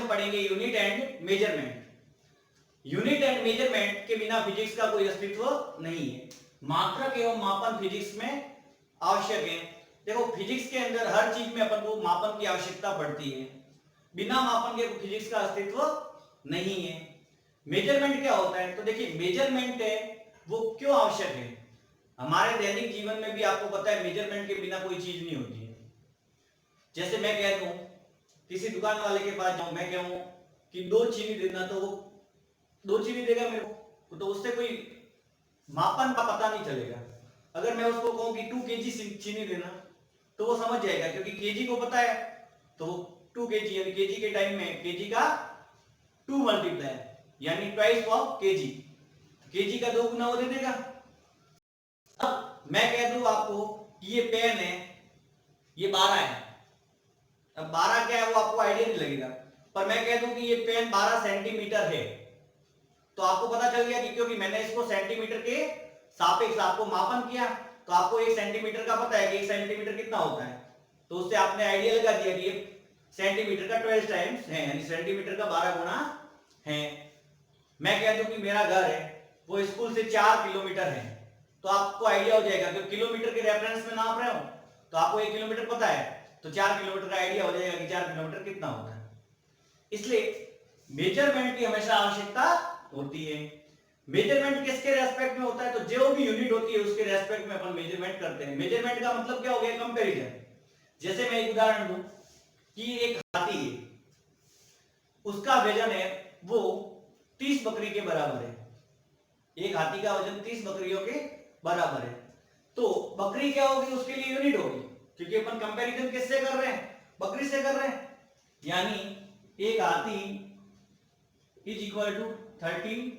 हम पढ़ेंगे unit and measurement. Unit and measurement के बिना फिजिक्स का कोई अस्तित्व नहीं है। मात्रक एवं मापन फिजिक्स में आवश्यक है। देखो फिजिक्स के अंदर हर चीज में अपन को मापन की आवश्यकता पड़ती है, बिना मापन के फिजिक्स का अस्तित्व नहीं है। मेजरमेंट क्या होता है? तो देखिए मेजरमेंट है वो क्यों आवश्यक है? हमारे दैनिक जीवन में भी आपको पता है मेजरमेंट के बिना कोई चीज नहीं होती है। जैसे मैं कह दूं किसी दुकान वाले के पास जाऊं, मैं कहूं कि 2 चीनी देना, तो वो 2 चीनी देगा मेरे को, तो उससे कोई मापन का पता नहीं चलेगा। अगर मैं उसको कहूं कि 2 केजी चीनी देना, तो वो समझ जाएगा, क्योंकि केजी को पता है। तो 2 केजी यानी केजी के टाइम में केजी का 2 मल्टीप्लाई यानी ट्वाइस ऑफ केजी, केजी का 2 गुना वो दे देगा। अब मैं कह दूं आपको कि ये पेन है, ये 12 है। अब 12 क्या है वो आपको आइडिया नहीं लगेगा, पर मैं कह दूं कि ये पेन 12 सेंटीमीटर है, तो आपको पता चल गया कि क्योंकि मैंने इसको सेंटीमीटर के सापेक्ष आपको मापन किया, तो आपको 1 सेंटीमीटर का पता है कि 1 सेंटीमीटर कितना होता है, तो उससे आपने आइडिया लगा दिया कि ये सेंटीमीटर का 12 टाइम्स है, यानी सेंटीमीटर का 12 गुना है। मैं कह दूं कि मेरा घर है वो स्कूल से 4 किलोमीटर है, तो आपको आइडिया हो जाएगा कि किलोमीटर के रेफरेंस में नाप रहे हो, तो आपको 1 किलोमीटर पता है, तो 4 किलोमीटर का आइडिया हो जाएगा कि 4 किलोमीटर कितना होता है। इसलिए मेजरमेंट की हमेशा आवश्यकता होती है। मेजरमेंट किसके रेस्पेक्ट में होता है? तो जो भी यूनिट होती है उसके रेस्पेक्ट में अपन मेजरमेंट करते हैं। मेजरमेंट का मतलब क्या हो गया? कंपैरिजन। जैसे मैं एक उदाहरण दूं कि एक हाथी है, उसका वजन है वो 30 बकरी के बराबर है। एक हाथी का वजन 30 बकरियों के बराबर है, तो बकरी क्या होगी? उसके लिए यूनिट होगी, क्योंकि अपन कंपैरिजन किससे कर रहे हैं? बकरी से कर रहे हैं। यानी एक हाथी इज इक्वल टू 13,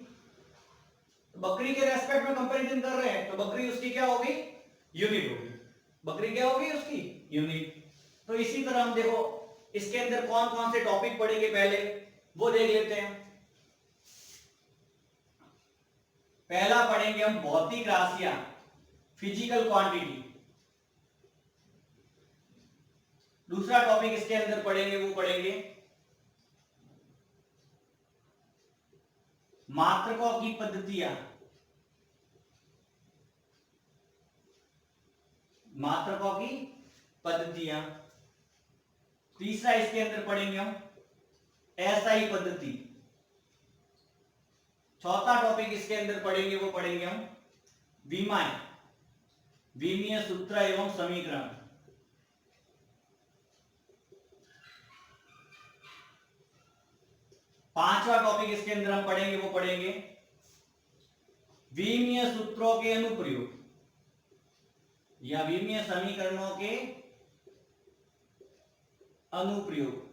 बकरी के रेस्पेक्ट में कंपैरिजन कर रहे हैं, तो बकरी उसकी क्या होगी? यूनिट होगी। बकरी क्या होगी? उसकी यूनिट। तो इसी तरह हम देखो इसके अंदर कौन कौन से टॉपिक पढ़ेंगे, पहले वो देख लेते हैं। पहला पढ़ेंगे हम भौतिक राशियां, फिजिकल क्वांटिटी। दूसरा टॉपिक इसके अंदर पढ़ेंगे वो पढ़ेंगे मात्रकों की पद्धतियां, मात्रकों की पद्धतियां। तीसरा इसके अंदर पढ़ेंगे हम एसआई पद्धति। चौथा टॉपिक इसके अंदर पढ़ेंगे वो पढ़ेंगे हम विमाएं, विमीय सूत्र एवं समीकरण। पांचवा टॉपिक इसके अंदर हम पढ़ेंगे वो पढ़ेंगे विमीय सूत्रों के अनुप्रयोग या विमीय समीकरणों के अनुप्रयोग।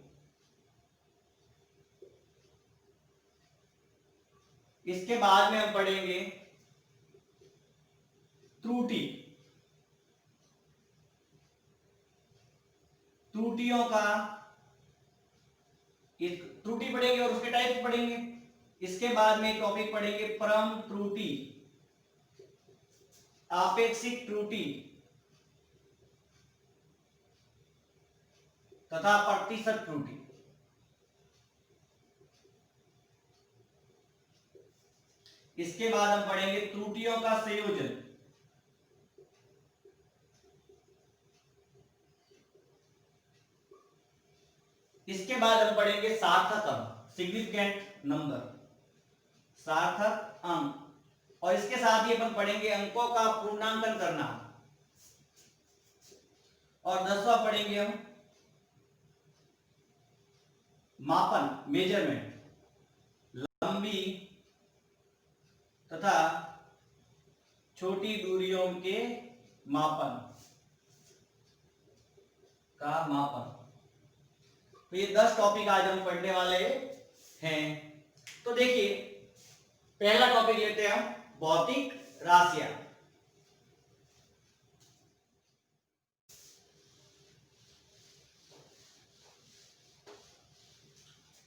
इसके बाद में हम पढ़ेंगे त्रुटि, त्रुटियों का त्रुटि पढ़ेंगे और उसके टाइप पढ़ेंगे। इसके बाद में टॉपिक पढ़ेंगे परम त्रुटि, आपेक्षिक त्रुटि तथा प्रतिशत त्रुटि। इसके बाद हम पढ़ेंगे त्रुटियों का संयोजन, इसके बाद हम पढ़ेंगे सार्थक अंक, सिग्निफिकेंट नंबर, सार्थक अंक, और इसके साथ ही अपन पढ़ेंगे अंकों का पूर्णांकन करना। और 10वां पढ़ेंगे हम मापन, मेजरमेंट, लंबी तथा छोटी दूरियों के मापन का मापन। तो ये 10 टॉपिक आज हम पढ़ने वाले हैं। तो देखिए पहला टॉपिक लेते हैं हम भौतिक राशियां।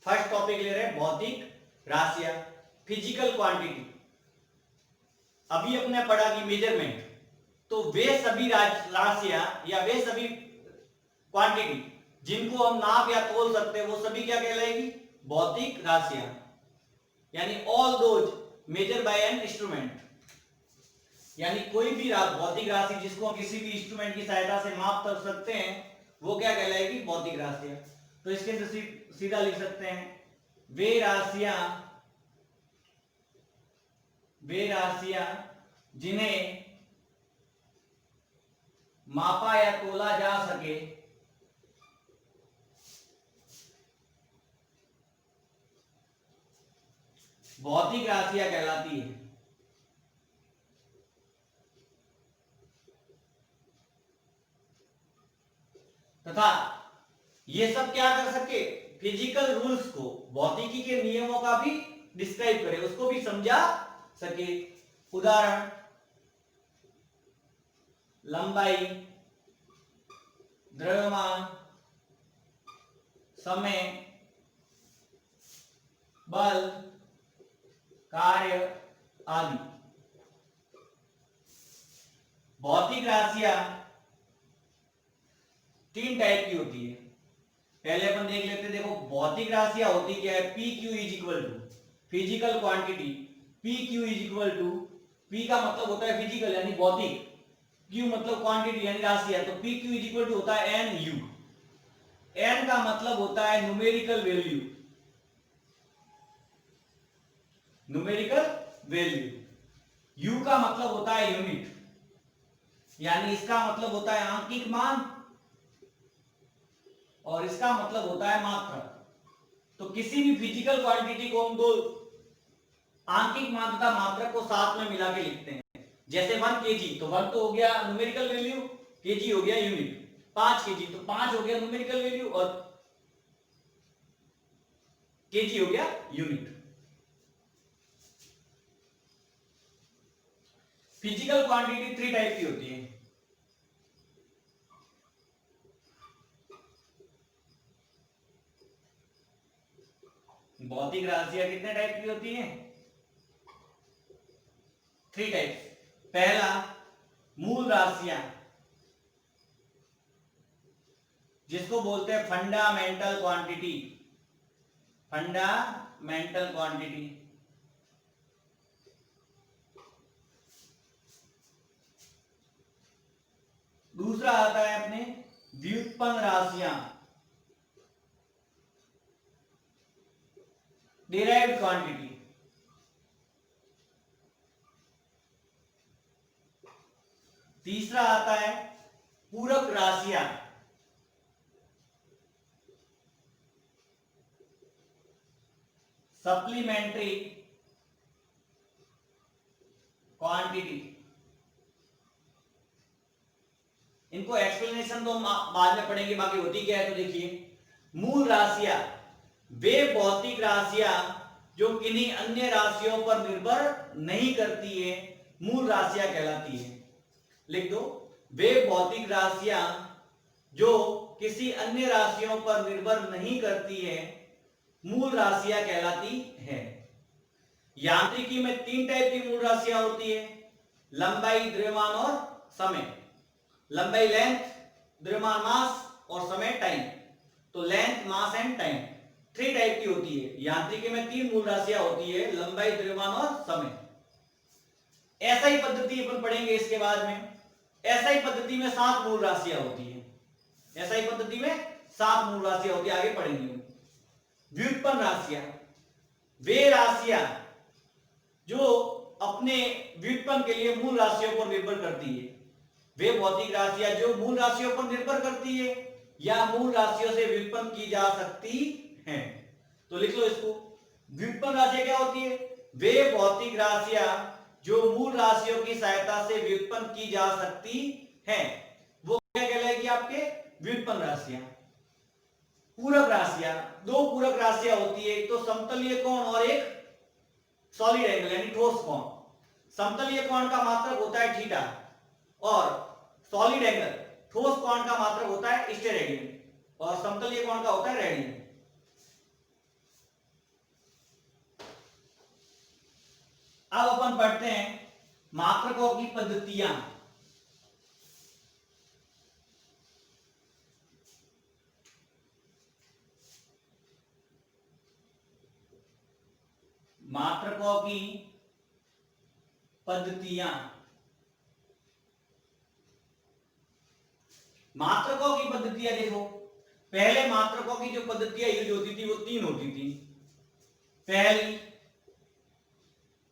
फर्स्ट टॉपिक ले रहे हैं भौतिक राशियां, फिजिकल क्वांटिटी। अभी अपने पढ़ा कि मेजरमेंट, तो वे सभी राशियां या वे सभी क्वांटिटी जिनको हम नाप या तोल सकते हैं वो सभी क्या कहलाएगी? भौतिक राशियां, यानी all those measure by an instrument, यानी कोई भी भौतिक राशि जिसको हम किसी भी इंस्ट्रूमेंट की सहायता से माप कर सकते हैं वो क्या कहलाएगी, भौतिक राशियां। तो इसके अंदर सीधा लिख सकते हैं वे राशियां जिन्हें मापा या तोला जा सके भौतिक राशियां कहलाती है। तथा ये सब क्या कर सके, फिजिकल रूल्स को, भौतिकी के नियमों का भी डिस्क्राइब करे, उसको भी समझा सके। उदाहरण, लंबाई, द्रव्यमान, समय, बल, कार्य आदि। भौतिक राशियां 3 टाइप की होती है। पहले अपन देख लेते हैं, देखो भौतिक राशियां होती क्या है, P Q is equal to physical quantity, P Q is equal to, P का मतलब होता है फिजिकल यानी भौतिक, क्यू मतलब क्वांटिटी यानी राशि है, तो P Q is equal to होता है एन यू। एन का मतलब होता है numerical value, numerical value. U का मतलब होता है यूनिट, यानी इसका मतलब होता है आंकिक मान और इसका मतलब होता है मात्रा। तो किसी भी फिजिकल क्वांटिटी को हम दो आंकिक मान तथा मात्रक को साथ में मिला के लिखते हैं। जैसे 1 kg, तो 1 तो हो गया न्यूमेरिकल वैल्यू, kg हो गया यूनिट। 5 kg, तो 5 हो गया न्यूमेरिकल वैल्यू और kg हो गया यूनिट। फिजिकल क्वांटिटी 3 टाइप की होती है। भौतिक राशियां कितने टाइप की होती हैं, 3 टाइप। पहला, मूल राशियां, जिसको बोलते हैं फंडामेंटल क्वांटिटी, फंडामेंटल क्वांटिटी। दूसरा आता है अपने व्युत्पन्न राशियां, डिराइव्ड क्वांटिटी। तीसरा आता है पूरक राशियां, सप्लीमेंट्री क्वांटिटी। इनको एक्सप्लेनेशन तो हम बाद में पढ़ेंगे, बाकी होती क्या है तो देखिए। मूल राशियां वे भौतिक राशियां जो किन्हीं अन्य राशियों पर निर्भर नहीं करती है, मूल राशियां कहलाती है। लिख दो, वे भौतिक राशियां जो किसी अन्य राशियों पर निर्भर नहीं करती है, मूल राशियां कहलाती है। यांत्रिकी में 3 टाइप की मूल राशियां होती है, लंबाई, द्रव्यमान और समय। लंबाई लेंथ, द्रव्यमान मास और समय टाइम। तो length, mass and time 3 type की होती है। यांत्रिकी में 3 मूल राशियां होती है, लंबाई, द्रव्यमान और समय। एसआई पद्धति अपन पढ़ेंगे इसके बाद में। एसआई पद्धति में 7 मूल राशियां होती है। एसआई पद्धति में 7 मूल राशियां होती है, आगे पढ़ेंगे। व्युत्पन्न राशियां वे राशियां जो अपने व्युत्पन्न के लिए मूल राशियों पर निर्भर करती है। वे भौतिक राशियां जो मूल राशियों पर निर्भर करती है या मूल राशियों से व्युत्पन्न की जा सकती हैं। तो लिख लो इसको, व्युत्पन्न राशियां क्या होती है, वे भौतिक राशियां जो मूल राशियों की सहायता से व्युत्पन्न की जा सकती हैं, वो क्या कहलाएगी आपके, व्युत्पन्न राशियां। पूरक राशियां, 2 पूरक राशियां होती है, एक तो समतलीय कोण और एक सॉलिड एंगल यानी ठोस कोण। समतलीय कोण का मात्रक होता है थीटा और सॉलिड एंगल, ठोस कोण का मात्रक होता है स्टेरेडियन और समतलीय कोण का होता है रेडियन। अब अपन पढ़ते हैं मात्रकों की पद्धतियां। मात्रकों की पद्धतियां, मात्रकों की पद्धतियां देखो, पहले मात्रकों की जो पद्धतियां यूज होती थी वो तीन होती थी। पहली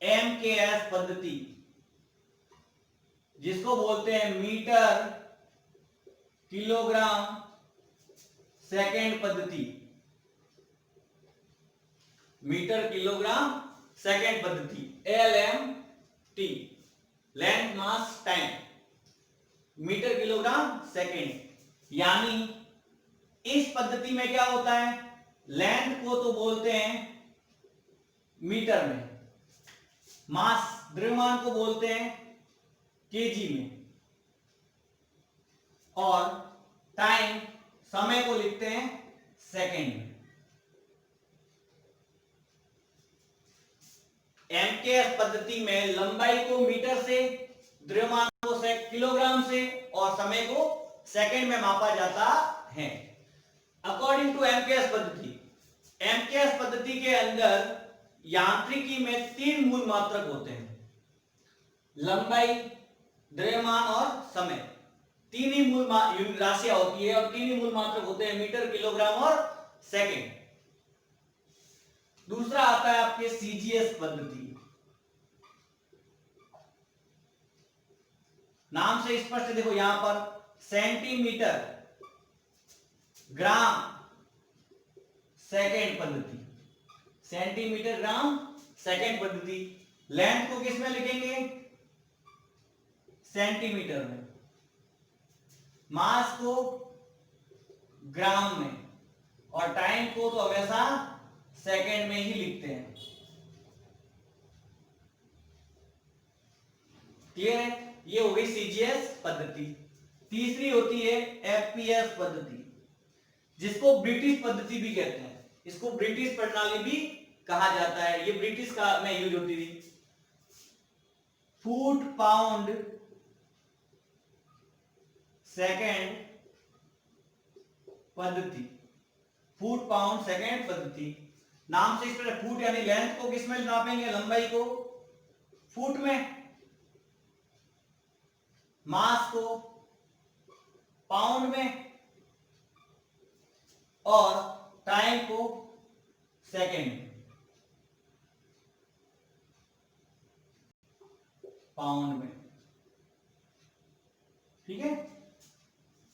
MKS पद्धति, जिसको बोलते हैं मीटर किलोग्राम सेकेंड पद्धति, मीटर किलोग्राम सेकेंड पद्धति, LMT, length mass time, metre kilogram second. यानी इस पद्धति में क्या होता है, लेंथ को तो बोलते हैं मीटर में, मास द्रव्यमान को बोलते हैं केजी में, और टाइम समय को लिखते हैं सेकेंड में। एमकेएस पद्धति में लंबाई को मीटर से, द्रव्यमान को किलोग्राम से और समय को सेकेंड में मापा जाता है। अकॉर्डिंग टू एमकेएस पद्धति, एमकेएस पद्धति के अंदर यांत्रिकी में तीन मूल मात्रक होते हैं, लंबाई, द्रव्यमान और समय। तीन ही मूल राशियां होती है और तीन ही मूल मात्रक होते हैं, मीटर, किलोग्राम और सेकेंड। दूसरा आता है आपके सीजीएस पद्धति, नाम से स्पष्ट देखो यहां पर, सेंटीमीटर ग्राम सेकेंड पद्धति, सेंटीमीटर ग्राम सेकेंड पद्धति। लेंथ को किस में लिखेंगे, सेंटीमीटर में, मास को ग्राम में, और टाइम को तो हमेशा सेकेंड में ही लिखते हैं। क्लियर है? ये हो गई सीजीएस पद्धति। तीसरी होती है एफपीएस पद्धति, जिसको ब्रिटिश पद्धति भी कहते हैं, इसको ब्रिटिश प्रणाली भी कहा जाता है। ये ब्रिटिश का में यूज होती थी। फुट पाउंड सेकेंड पद्धति, फुट पाउंड सेकेंड पद्धति, नाम से इस तरह, फुट यानी लेंथ को किस में नापेंगे, लंबाई को फुट में, मास को पाउंड में, और टाइम को सेकेंड में, पाउंड में। ठीक है,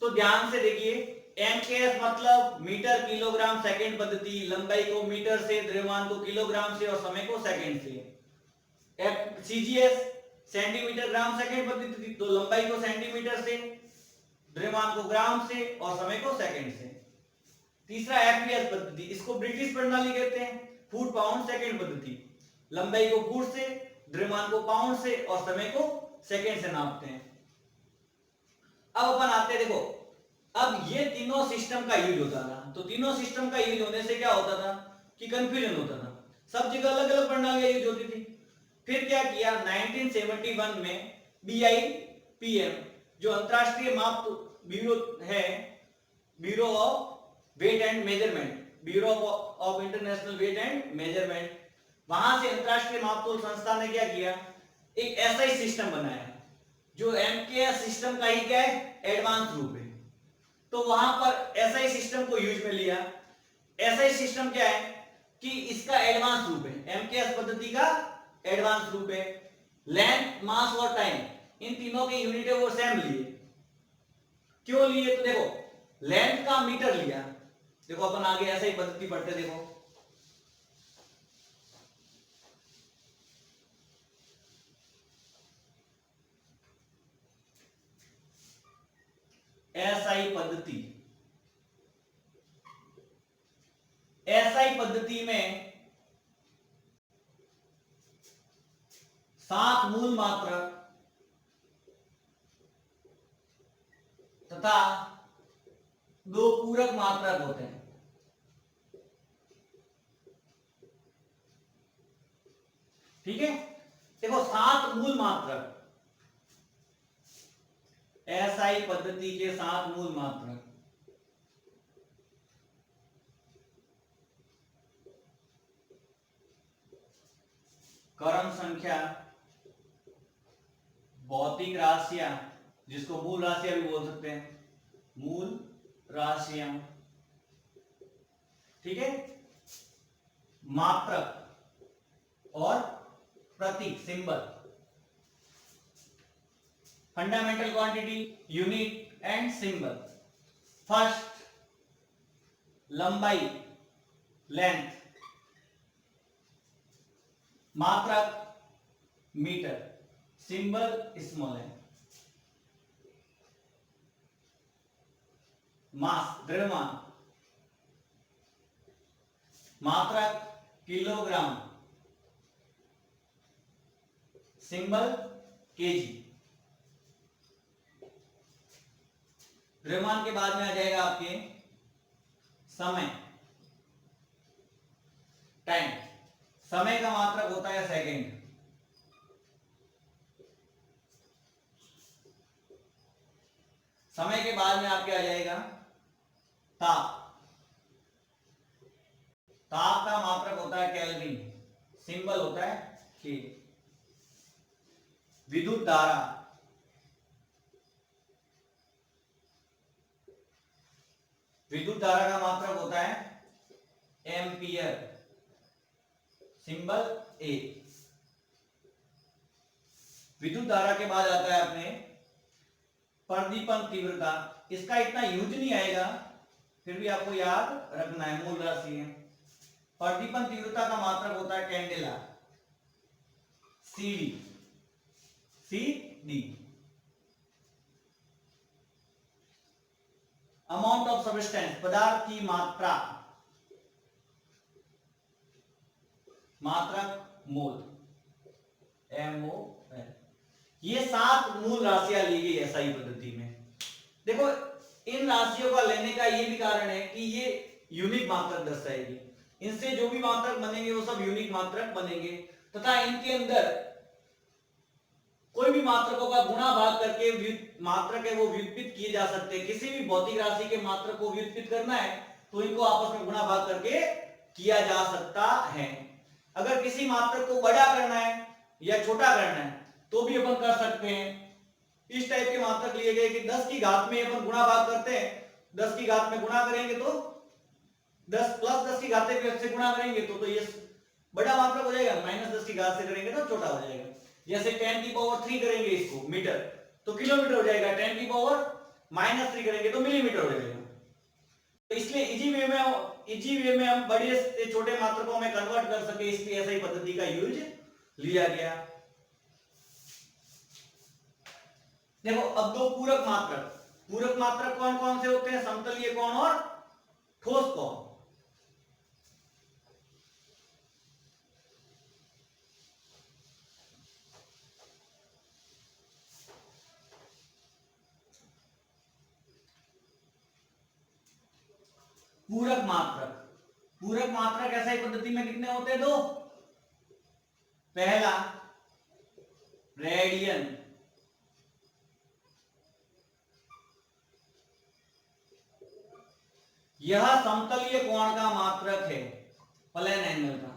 तो ध्यान से देखिए, एमकेएस मतलब मीटर किलोग्राम सेकेंड पद्धति, लंबाई को मीटर से, द्रव्यमान को किलोग्राम से और समय को सेकेंड से। सीजीएस सेंटीमीटर ग्राम सेकेंड पद्धति, तो लंबाई को सेंटीमीटर से, द्रव्यमान को ग्राम से और समय को सेकेंड से। तीसरा एफपीएस पद्धति, इसको ब्रिटिश प्रणाली कहते हैं, फुट पाउंड सेकेंड पद्धति, लंबाई को फुट से, द्रव्यमान को पाउंड से और समय को सेकेंड से नापते हैं। अब अपन आते हैं, देखो अब ये तीनों सिस्टम का यूज होता था, तो तीनों सिस्टम का यूज होने से क्या होता था कि कंफ्यूजन होता था, सब जगह अलग अलग प्रणालियां यूज होती थी। फिर क्या किया, 1971 में BIPM जो अंतरराष्ट्रीय माप ब्यूरो है, bureau of weight and measurement, bureau of international weight and measurement, वहां से अंतरराष्ट्रीय मापतोल संस्था ने क्या किया, एक ऐसा ही सिस्टम बनाया जो एमकेएस सिस्टम का ही क्या है, एडवांस रूप है। तो वहां पर ऐसा ही सिस्टम को यूज में लिया। ऐसा ही सिस्टम क्या है कि इसका एडवांस रूप है, एमकेएस पद्धति का एडवांस रूप है। लेंथ, मास और टाइम, इन तीनों के यूनिट है वो सेम लिए। क्यों लिए, तो देखो लेंथ का मीटर लिया, देखो अपन आगे ऐसा ही पद्धति पढ़ते, देखो एसआई पद्धति, एसआई पद्धति में 7 मूल मात्रक तथा 2 पूरक मात्रक होते हैं। ठीक है, देखो 7 मूल मात्रक, एसआई पद्धति के 7 मूल मात्रक। क्रम संख्या भौतिक राशियां, जिसको मूल राशियां भी बोल सकते हैं, मूल राशियां, ठीक है। मात्रक और प्रतीक, symbol. Fundamental quantity, unit and symbol. First, लंबाई, लेंथ। मात्रक मीटर, सिंबल स्मॉल है। मास, द्रव्यमान। मात्रक किलोग्राम, सिंबल केजी। द्रव्यमान के बाद में आ जाएगा आपके समय, टाइम। समय का मात्रक होता है सेकंड। समय के बाद में आपके आ जाएगा ताप। ताप का मात्रक होता है केल्विन, सिंबल होता है के। विद्युत धारा, विद्युत धारा का मात्रक होता है एम्पियर, सिंबल ए। विद्युत धारा के बाद आता है अपने प्रदीपन तीव्रता। इसका इतना यूज नहीं आएगा, फिर भी आपको याद रखना है, मूल राशि है। प्रदीपन तीव्रता का मात्रक होता है candela, CD, C amount of substance, पदार्थ की मात्रा, मात्रक मोल, MOL। ये 7 मूल राशियां ली गई एसआई पद्धति में। देखो, इन राशियों का लेने का ये भी कारण है कि ये यूनिक मात्रक दर्शाएगी। इनसे जो भी मात्रक बनेंगे वो सब यूनिक मात्रक बनेंगे, तथा इनके अंदर कोई भी मात्रकों का गुणा भाग करके मात्रक है वो व्युत्पन्न किए जा सकते हैं। किसी भी भौतिक राशि के मात्रक को व्युत्पन्न करना है तो इनको आपस में गुणा भाग करके किया जा सकता है। अगर किसी मात्रक को बड़ा करना है या छोटा करना है तो भी अपन कर सकते हैं। इस टाइप के मात्रक लिए गए कि 10 की घात में अपन गुणा भाग करते हैं, 10 की घात में गुणा करेंगे तो 10 प्लस 10 की घात से गुणा करेंगे तो ये बड़ा मात्रक हो जाएगा, माइनस 10 की घात से करेंगे तो छोटा हो जाएगा। जैसे 10 की पावर 3 करेंगे इसको मीटर तो किलोमीटर हो जाएगा, 10 की पावर -3 करेंगे तो मिलीमीटर हो जाएगा। तो इसलिए इजी वे में हम बड़े से छोटे मात्रकों में कन्वर्ट कर सके, इसलिए ऐसा ही पद्धति का यूज लिया गया। देखो, अब दो पूरक मात्रक कौन कौन से होते हैं? समतलीय कोण और ठोस कोण। पूरक मात्रक ऐसा पद्धति में कितने होते हैं? 2। पहला रेडियन, यह समतलीय कोण का मात्रक है, प्लेन एंगल का।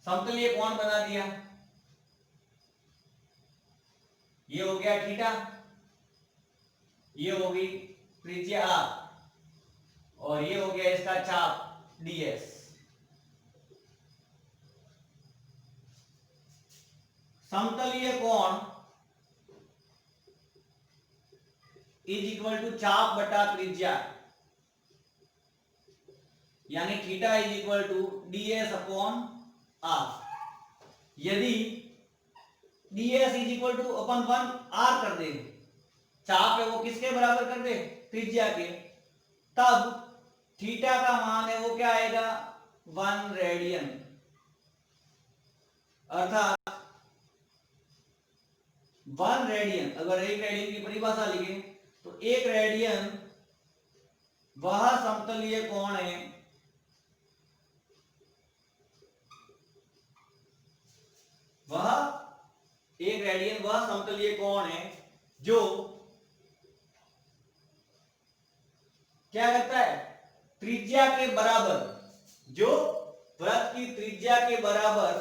समतलीय कोण बना दिया, ये हो गया थीटा, ये होगी त्रिज्या r और ये हो गया इसका चाप ds। समतलीय कोण इज इक्वल टू चाप बटा त्रिज्या, यानी theta is equal to ds upon r। यदि ds is equal to upon 1r कर दे, चाप है वो किसके बराबर कर दे? त्रिज्या के, तब थीटा का मान है वो क्या आएगा? 1 रेडियन। अर्थात 1 रेडियन, अगर 1 रेडियन की परिभाषा लिखे तो 1 रेडियन वह समतलीय कोण है वह समतलीय कोण है जो क्या करता है? त्रिज्या के बराबर, जो वृत्त की त्रिज्या के बराबर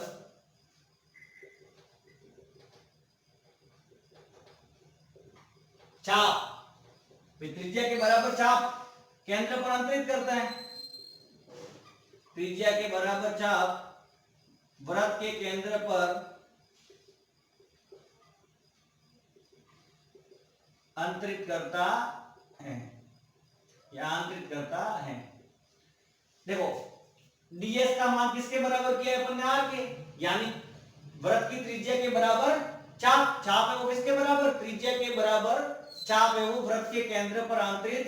चाप, त्रिज्या के बराबर चाप केंद्र पर अंतरित करता है। त्रिज्या के बराबर चाप वृत्त के केंद्र पर अंतरित करता है या अंतरित करता है। देखो ds का मान किसके बराबर किया है अपन ने, r के, यानी वृत्त की त्रिज्या के बराबर चाप, चाप है वो किसके बराबर, त्रिज्या के बराबर चाप है वो वृत्त के केंद्र पर अंतरित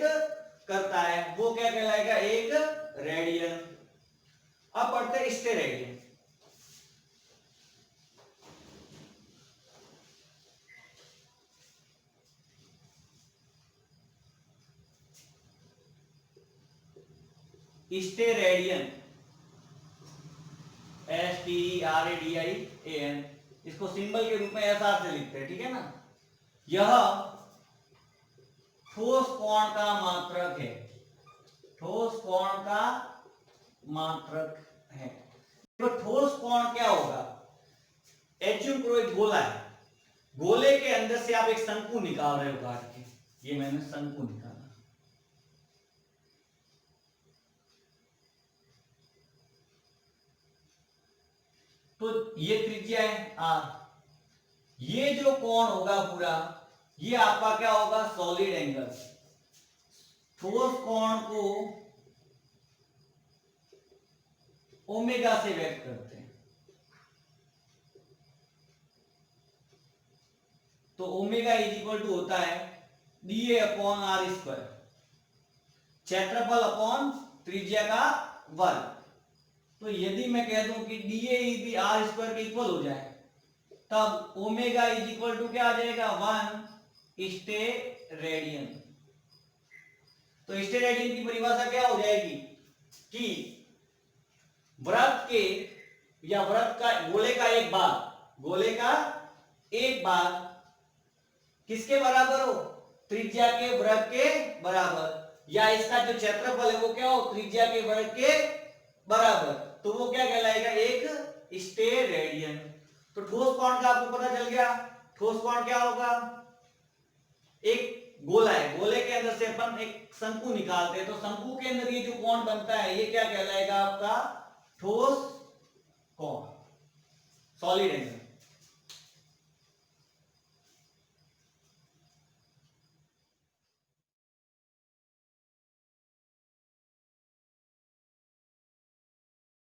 करता है, वो क्या कहलाएगा, एक रेडियन। अब पढ़ते हैं स्टेरेडियन। स्टेरेडियन STERADIAN, इसको सिंबल के रूप में SR से लिखते हैं, ठीक है ना। यह ठोस कोण का मात्रक है, ठोस कोण का मात्रक है। तो ठोस कोण क्या होगा, एज्यूम करो एक गोला है, गोले के अंदर से आप एक शंकु निकाल रहे हो काट के, ये मैंने शंकु निकाला, तो ये त्रिज्या है r, ये जो कोण होगा पूरा, ये आपका क्या होगा, सॉलिड एंगल। ठोस कोण को ओमेगा से व्यक्त करते हैं, तो ओमेगा इज इक्वल टू होता है dA अपॉन r स्क्वायर, क्षेत्रफल अपॉन त्रिज्या का वर्ग। तो यदि मैं कह दूं कि dA भी r स्क्वायर के इक्वल हो जाए, तब ओमेगा इज इक्वल टू क्या आ जाएगा, 1 स्टेरेडियन। तो स्टेरेडियन की परिभाषा क्या हो जाएगी कि वृत्त के या वृत्त का, गोले का एक भाग, गोले का एक भाग किसके बराबर हो, त्रिज्या के वर्ग के बराबर, या इसका जो क्षेत्रफल है वो क्या हो, त्रिज्या के वर्ग के बराबर, तो वो क्या कहलाएगा, एक स्टेरेडियन। तो ठोस कोण का आपको पता चल गया, ठोस कोण क्या होगा, एक गोला है, गोले के अंदर से अपन एक शंकु निकालते हैं, तो शंकु के अंदर ये जो कोण बनता है ये क्या कहलाएगा, आपका ठोस कोण, सॉलिड एंगल।